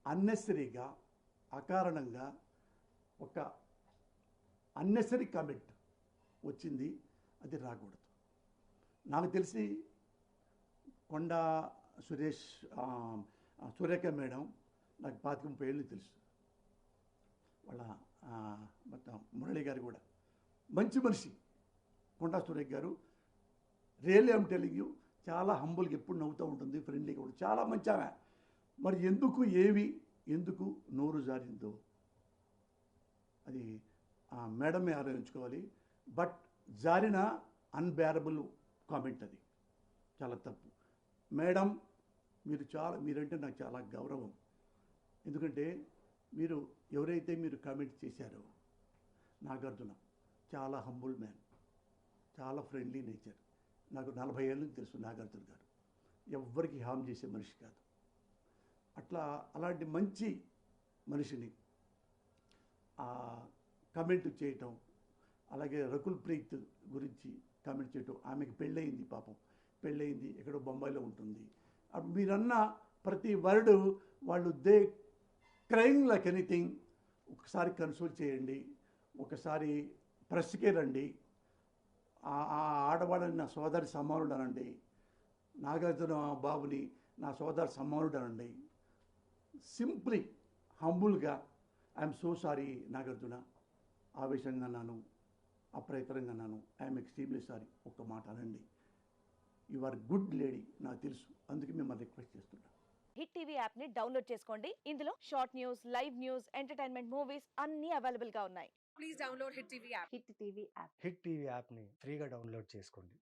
అన్నెసరీగా అకారణంగా ఒక unnecessary comment వచ్చింది, అది రాకూడదు. నాకు తెలిసి కొండా సురేష్ సురేఖ మేడం నాకు 25 ఏళ్ళు తెలుసు. వాళ్ళ మొత్తం మురళి గారు కూడా మంచి మనిషి. కొండా సురేఖ గారు రియల్లీ ఐమ్ టెలింగ్ యూ, చాలా హంబుల్గా ఎప్పుడు నవ్వుతూ ఉంటుంది, ఫ్రెండ్లీగా ఉంటుంది, చాలా మంచి ఆమె. మరి ఎందుకు నోరు జారిందో అది మేడమే ఆలోచించుకోవాలి. బట్ జారిన అన్బేరబుల్ కామెంట్, అది చాలా తప్పు. మేడం మీరంటే నాకు చాలా గౌరవం. ఎందుకంటే ఎవరైతే మీరు కామెంట్ చేశారో నాగార్జున చాలా హంబుల్ మ్యాన్, చాలా ఫ్రెండ్లీ నేచర్. నాకు 40 ఏళ్ళ నుంచి తెలుసు నాగార్జున గారు. ఎవ్వరికి హామ్ చేసే మనిషి కాదు. అలాంటి మంచి మనిషిని కామెంట్ చేయటం, అలాగే రకుల్ ప్రీత్ గురించి కామెంట్ చేయటం. ఆమెకి పెళ్ళయింది, పాపం పెళ్ళయింది, ఎక్కడో బొంబాయిలో ఉంటుంది. మీరన్న ప్రతి వర్డు వాళ్ళు క్రైమ్ లైక్ ఎనీథింగ్. ఒకసారి కన్సోల్ చేయండి, ఒకసారి ప్రెస్కే రండి, ఆ ఆడవాళ్ళని నా సోదరి సమానుడు అనండి, నాగార్జున బాబుని నా సోదరి సమానుడు అనండి. సింప్లీ హంబుల్గా ఐఎమ్ సో సారీ నాగార్జున, ఆవేశంగా అన్నాను, అప్రయత్నంగా అన్నాను, ఐఎమ్ ఎక్స్ట్రీమ్లీ సారీ, ఒక్క మాట అనండి. యు ఆర్ గుడ్ లేడీ, నాకు తెలుసు, అందుకే మిమ్మల్ని రిక్వెస్ట్ చేస్తున్నా. హిట్ టీవీ యాప్ ని డౌన్లోడ్ చేసుకోండి. ఇందులో short news, live news, entertainment movies అన్ని అవైలబుల్ గా ఉన్నాయి. Please download Hit TV app. Hit TV app. Hit TV యాప్ని ఫ్రీగా డౌన్లోడ్ చేసుకోండి.